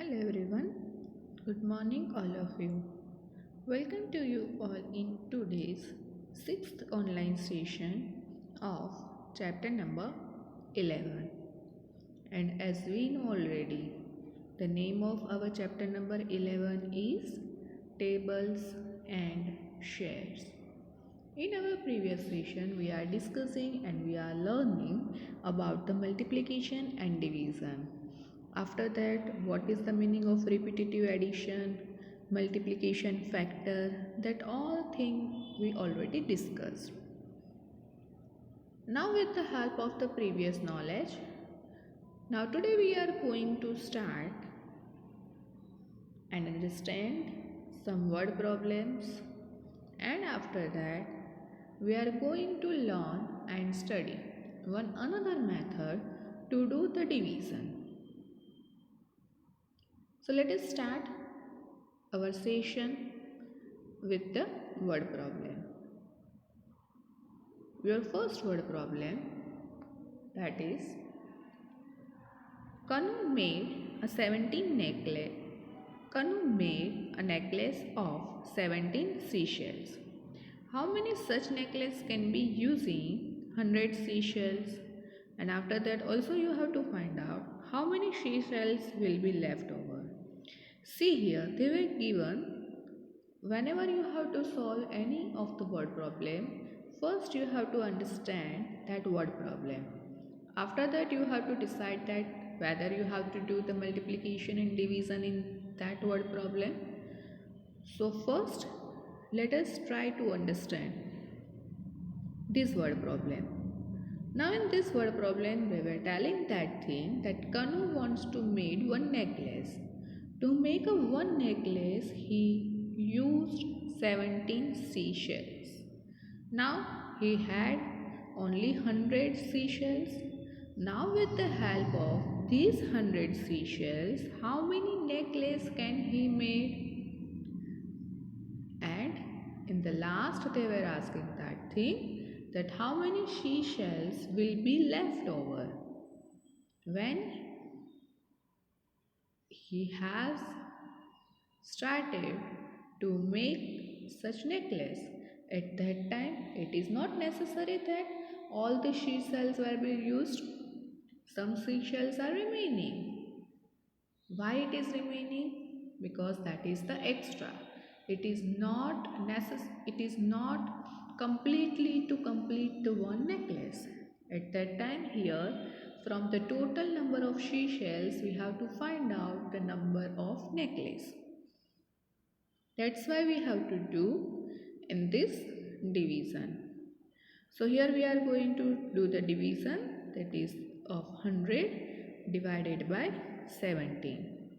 Hello everyone, good morning all of you. Welcome to you all in today's 6th online session of chapter number 11. And as we know already, the name of our chapter number 11 is Tables and Shares. In our previous session, we are discussing and we are learning about the multiplication and division. After that, what is the meaning of repetitive addition, multiplication factor, that all thing we already discussed. Now with the help of the previous knowledge, now today we are going to start and understand some word problems, and after that we are going to learn and study one another method to do the division. So let us start our session with the word problem. Your first word problem, that is, Kanu made a 17 necklace. Kanu made a necklace of 17 seashells. How many such necklaces can be using 100 seashells? And after that also you have to find out how many seashells will be left over. See here, they were given. Whenever you have to solve any of the word problem, first you have to understand that word problem. After that you have to decide that whether you have to do the multiplication and division in that word problem. So first let us try to understand this word problem. Now in this word problem we were telling that thing that Kanu wants to make one necklace. To make a one necklace he used 17 seashells. Now he had only 100 seashells. Now with the help of these 100 seashells, how many necklaces can he make? And in the last they were asking that thing, that how many seashells will be left over when he has started to make such necklace. At that time it is not necessary that all the seashells will be used. Some seashells are remaining. Why it is remaining? Because that is the extra. It is not completely to complete the one necklace. At that time here, from the total number of seashells we have to find out the number of necklace. That's why we have to do in this division. So here we are going to do the division, that is of 100 divided by 17.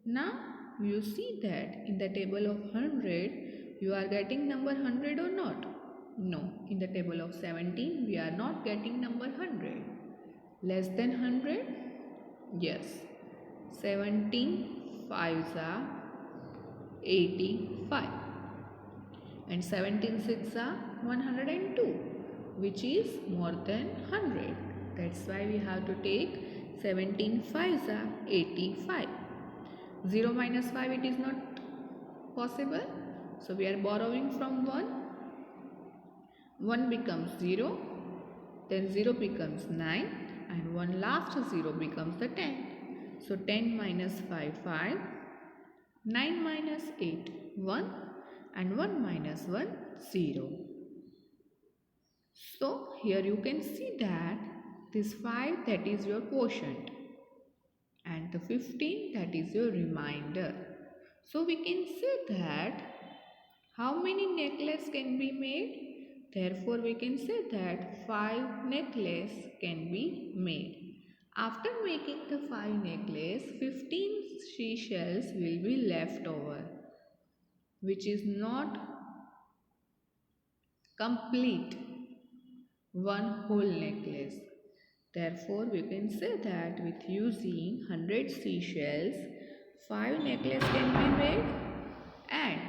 Now you see that in the table of 100 you are getting number 100 or not? No, in the table of 17 we are not getting number 100. Less than 100? Yes. 17 5s are 85 and 17 6s are 102, which is more than 100. That's why we have to take 17 5s are 85. 0 minus 5 it is not possible. So we are borrowing from 1. 1 becomes 0. Then 0 becomes 9. And 1 last 0 becomes the 10. So 10 minus 5, 5. 9 minus 8, 1. And 1 minus 1, 0. So here you can see that this 5, that is your quotient, and the 15, that is your remainder. So we can say that how many necklaces can be made? Therefore we can say that 5 necklaces can be made. After making the 5 necklaces, 15 seashells will be left over, which is not complete one whole necklace. Therefore, we can say that with using 100 seashells, 5 necklaces can be made and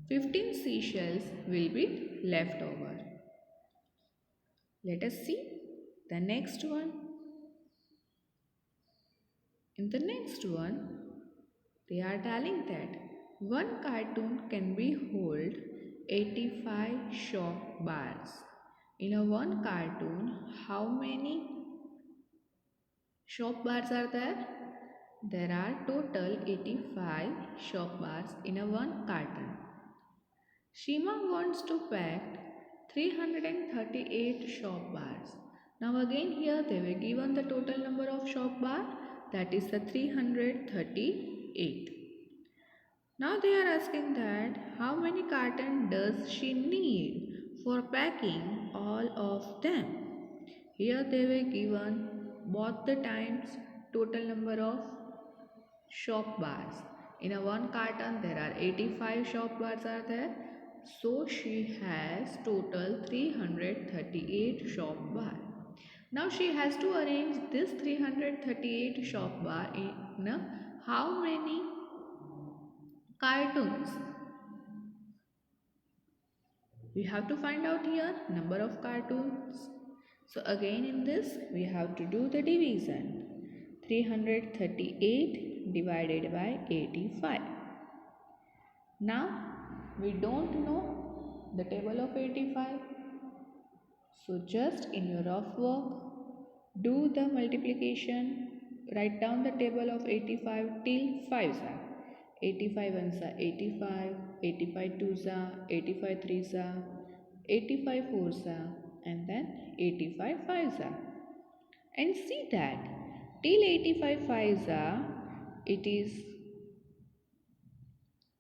15 seashells will be left over. Let us see the next one. In the next one, they are telling that one cartoon can be hold 85 shop bars. In a one cartoon, how many shop bars are there? There are total 85 shop bars in a one carton. Shima wants to pack 338 shop bars. Now again here they were given the total number of shop bar, that is the 338. Now they are asking that how many carton does she need for packing all of them. Here they were given both the times total number of shop bars. In a one carton there are 85 shop bars are there. So she has total 338 shop bar. Now she has to arrange this 338 shop bar in how many cartoons? We have to find out here number of cartoons. So again in this we have to do the division. 338 divided by 85. Now we don't know the table of 85. So just in your rough work, do the multiplication. Write down the table of 85 till 5s are. 85 ones are 85, 85 twos are, 85 threes are, 85 fours are, and then 85 fives are. And see that till 85 fives are, it is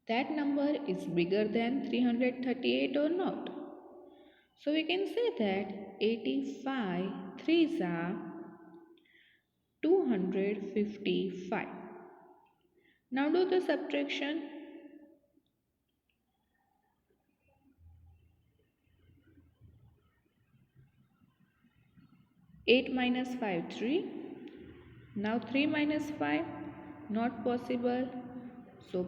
that number is bigger than 338 or not. So we can say that 85 threes are 255. Now do the subtraction. 8 minus 5, 3. Now 3 minus 5, not possible. So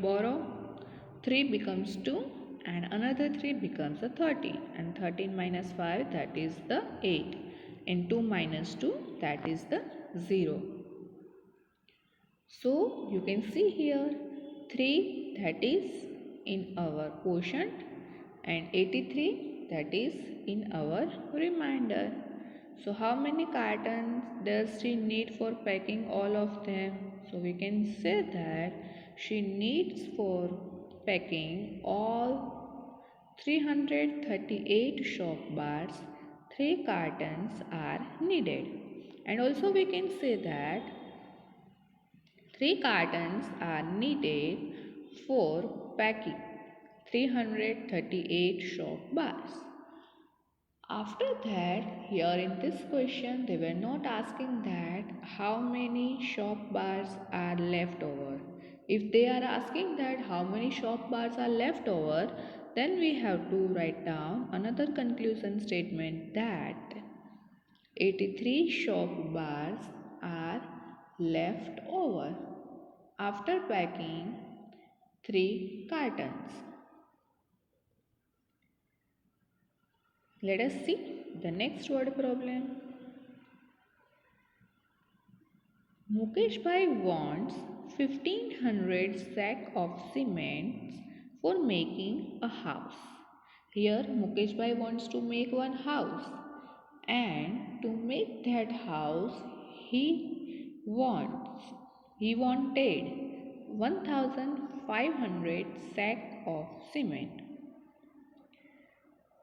borrow. 3 becomes 2 and another 3 becomes a 13. And 13 minus 5, that is the 8. And 2 minus 2, that is the 0. So you can see here 3, that is in our quotient, and 83, that is in our remainder. So how many cartons does she need for packing all of them? So we can say that she needs for packing all 338 shop bars, 3 cartons are needed. And also we can say that 3 cartons are needed for packing 338 shop bars. After that, here in this question, they were not asking that how many shop bars are left over. If they are asking that how many shop bars are left over, then we have to write down another conclusion statement that 83 shop bars are left over after packing 3 cartons. Let us see the next word problem. Mukesh Bhai wants 1500 sack of cement for making a house. Here Mukesh Bhai wants to make one house, and to make that house he wanted 1500 sack of cement.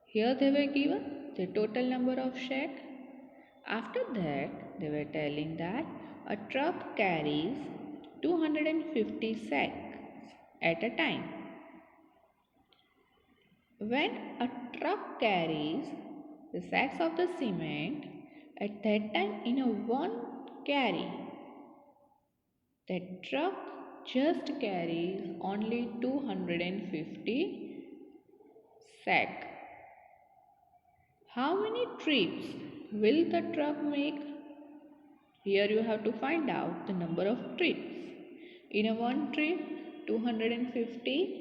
Here they were given the total number of shack. After that, they were telling that a truck carries 250 sacks at a time. When a truck carries the sacks of the cement, at that time in a one carry, that truck just carries only 250 sacks. How many trips will the truck make? Here you have to find out the number of trips. In a one trip, 250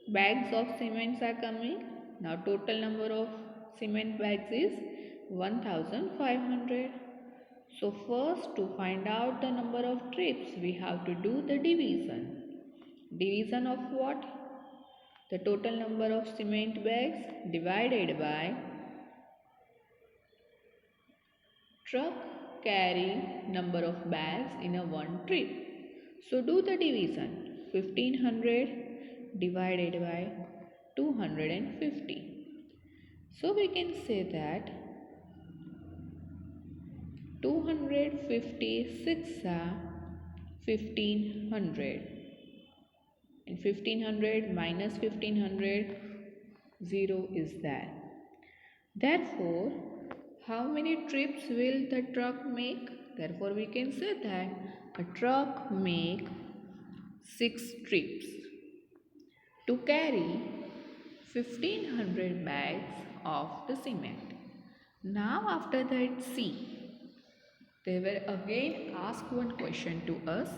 bags of cements are coming. Now total number of cement bags is 1500. So first, to find out the number of trips, we have to do the division. Division of what? The total number of cement bags divided by truck carry number of bags in a one trip. So do the division. 1500 divided by 250. So we can say that 256 are 1500, and 1500 minus 1500, 0 is there. Therefore, how many trips will the truck make? Therefore, we can say that a truck make 6 trips to carry 1500 bags of the cement. Now after that, see, they will again ask one question to us,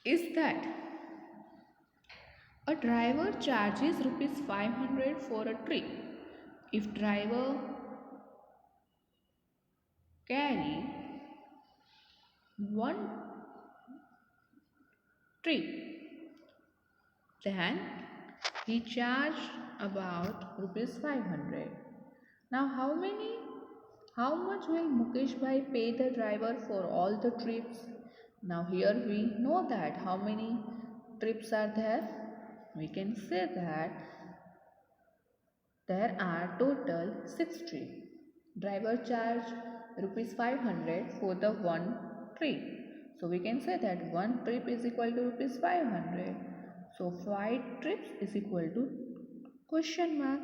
is that a driver charges rupees 500 for a trip. If driver carry one trip, then he charged about rupees 500. Now how much will Mukesh bhai pay the driver for all the trips? Now here we know that how many trips are there. We can say that there are total 6 trips. Driver charge rupees 500 for the one trip. So we can say that one trip is equal to rupees 500. So 5 trips is equal to question mark.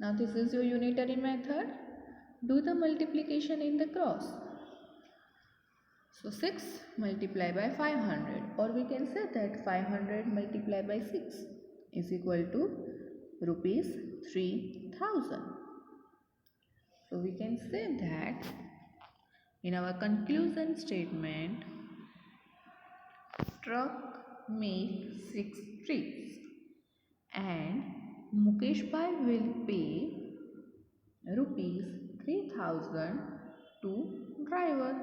Now this is your unitary method. Do the multiplication in the cross. So 6 multiplied by 500, or we can say that 500 multiplied by 6 is equal to rupees 3000. So we can say that in our conclusion statement, truck make 6 trips and Mukesh bhai will pay rupees 3000 to driver.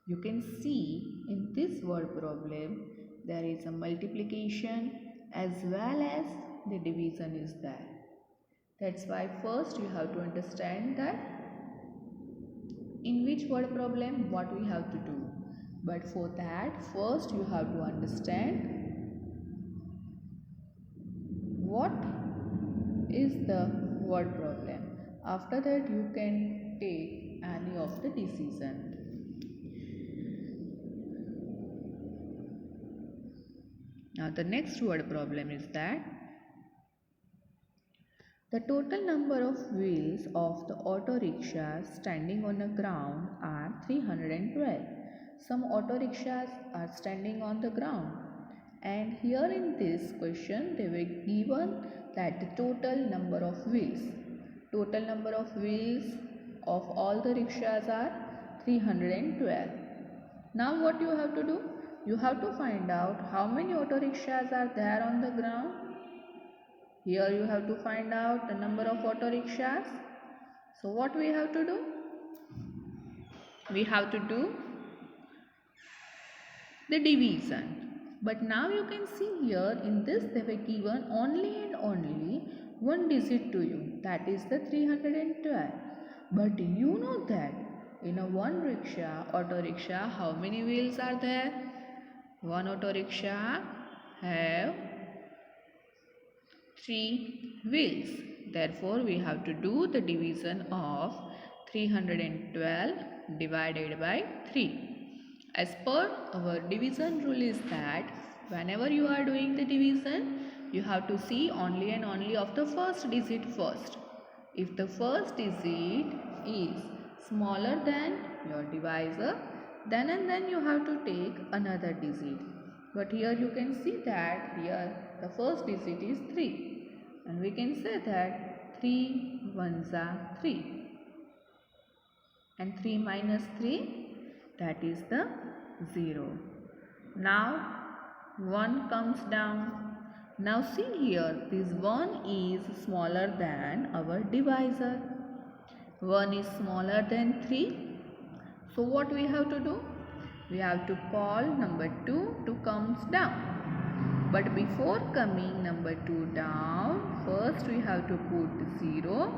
You can see in this word problem there is a multiplication as well as the division is there. That's why first you have to understand that in which word problem what we have to do. But for that first you have to understand what is the word problem. After that you can take any of the decision. Now the next word problem is that the total number of wheels of the auto rickshaws standing on the ground are 312. Some auto rickshaws are standing on the ground, and here in this question they were given that the total number of wheels. Total number of wheels of all the rickshaws are 312. Now what you have to do? You have to find out how many auto rickshaws are there on the ground. Here you have to find out the number of auto rickshaws. So what we have to do? We have to do the division. But now you can see here in this they were given only and only one digit to you, that is the 312. But you know that in a one rickshaw, auto rickshaw, how many wheels are there? One auto rickshaw have 3 wheels. Therefore, we have to do the division of 312 divided by 3. As per our division rule is that whenever you are doing the division, you have to see only and only of the first digit first. If the first digit is smaller than your divisor, then and then you have to take another digit. But here you can see that here the first digit is 3. And we can say that 3 ones are 3. And 3 minus 3, that is the 0. Now 1 comes down. Now see here, this 1 is smaller than our divisor. 1 is smaller than 3. So what we have to do? We have to call number 2 to comes down. But before coming number 2 down, first we have to put 0,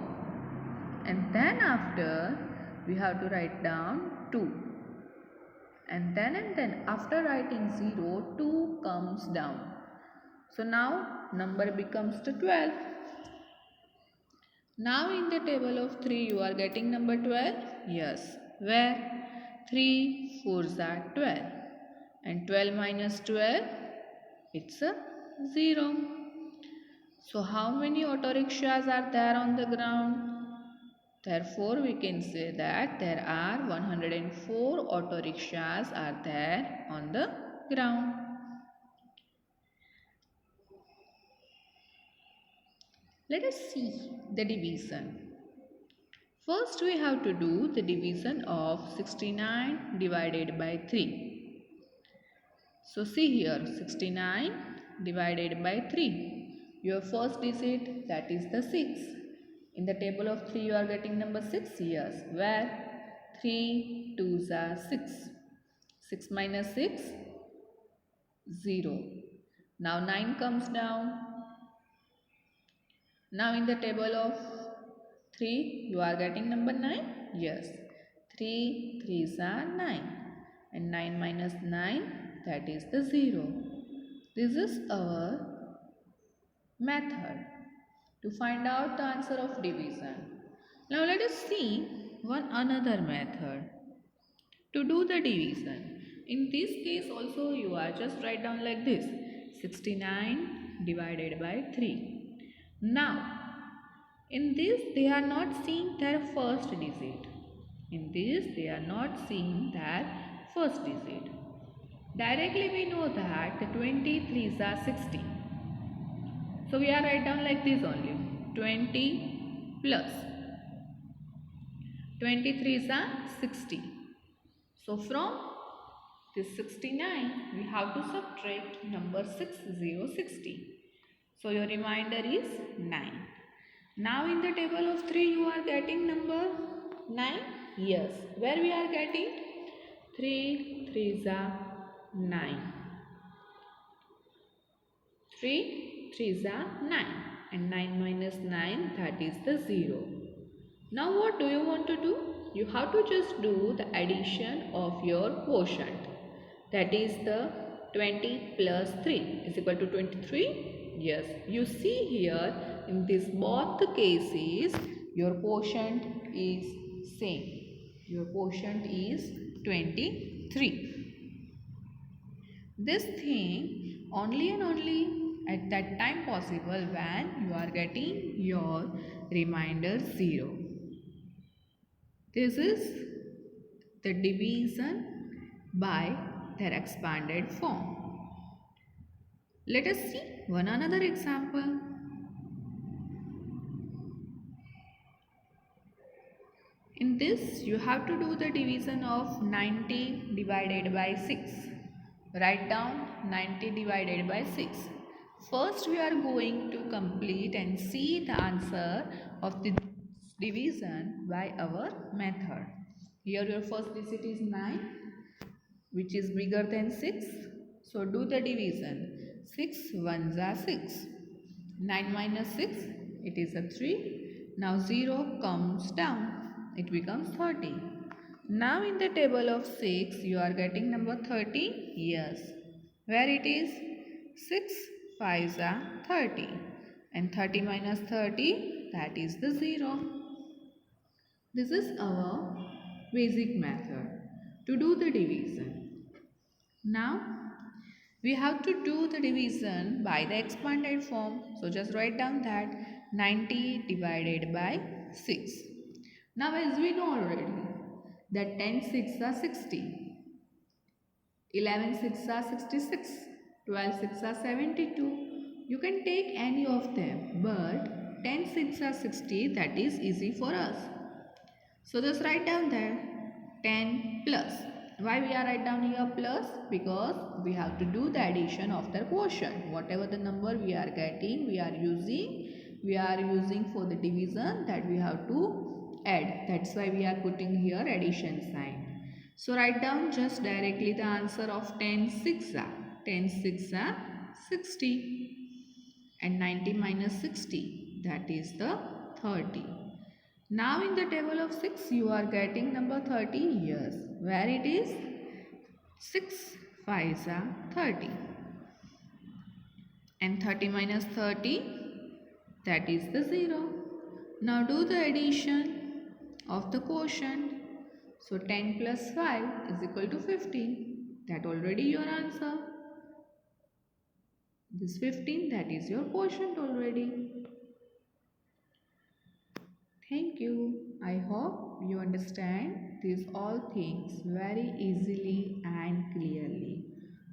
and then after we have to write down 2. And then after writing 0, 2 comes down. So now number becomes to 12. Now in the table of 3 you are getting number 12? Yes. Where? 3 4s are 12. And 12 minus 12, it's a 0. So how many auto rickshaws are there on the ground? Therefore we can say that there are 104 auto rickshaws are there on the ground. Let us see the division. First we have to do the division of 69 divided by 3. So see here, 69 divided by 3. Your first digit, that is the 6. In the table of 3 you are getting number 6. Yes. Where? 3 2s are 6. 6 minus 6, 0. Now 9 comes down. Now in the table of 3 you are getting number 9. Yes. 3 3s are 9. And 9 minus 9, that is the 0. This is our method to find out the answer of division. Now let us see one another method to do the division. In this case also you are just write down like this, 69 divided by 3. Now in this they are not seeing their first digit. In this they are not seeing their first digit. Directly we know that the 23s are 60. So we are write down like this only, 20 plus 23s are 60. So from this 69 we have to subtract number 6060. So your remainder is 9. Now in the table of 3 you are getting number 9. Yes. Where we are getting? 3 3s are 9. 3 3s are 9. And 9 minus 9, that is the 0. Now what do you want to do? You have to just do the addition of your quotient. That is the 20 plus 3 is equal to 23. Yes. You see here in this both cases your quotient is same. Your quotient is 23. This thing only and only at that time possible when you are getting your remainder 0. This is the division by their expanded form. Let us see one another example. In this you have to do the division of 90 divided by 6. Write down 90 divided by 6. First we are going to complete and see the answer of the division by our method. Here your first digit is 9, which is bigger than 6. So do the division. 6 1s are 6. 9 minus 6, it is a 3. Now 0 comes down. It becomes 30. Now in the table of 6 you are getting number 30. Yes. Where it is? 6 5s are 30. And 30 minus 30, that is the 0. This is our basic method to do the division. Now we have to do the division by the expanded form. So just write down that 90 divided by 6. Now as we know already that 10 6 are 60, 11 6 are 66, 12 6 are 72. You can take any of them, but 10 6 are 60, that is easy for us. So just write down there 10 plus. Why we are write down here plus? Because we have to do the addition of the quotient. Whatever the number we are getting, we are using for the division, that we have to add. That's why we are putting here addition sign. So write down just directly the answer of 10 6 are 10 6 are 60 and 90 minus 60, that is the 30. Now in the table of 6 you are getting number 30 years, where it is 6 5s are 30 and 30 minus 30, that is the 0. Now do the addition of the quotient. So 10 plus 5 is equal to 15. That already your answer. This 15, that is your quotient already. Thank you. I hope you understand these all things very easily and clearly.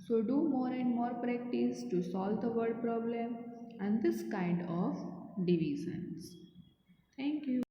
So do more and more practice to solve the word problem and this kind of divisions. Thank you.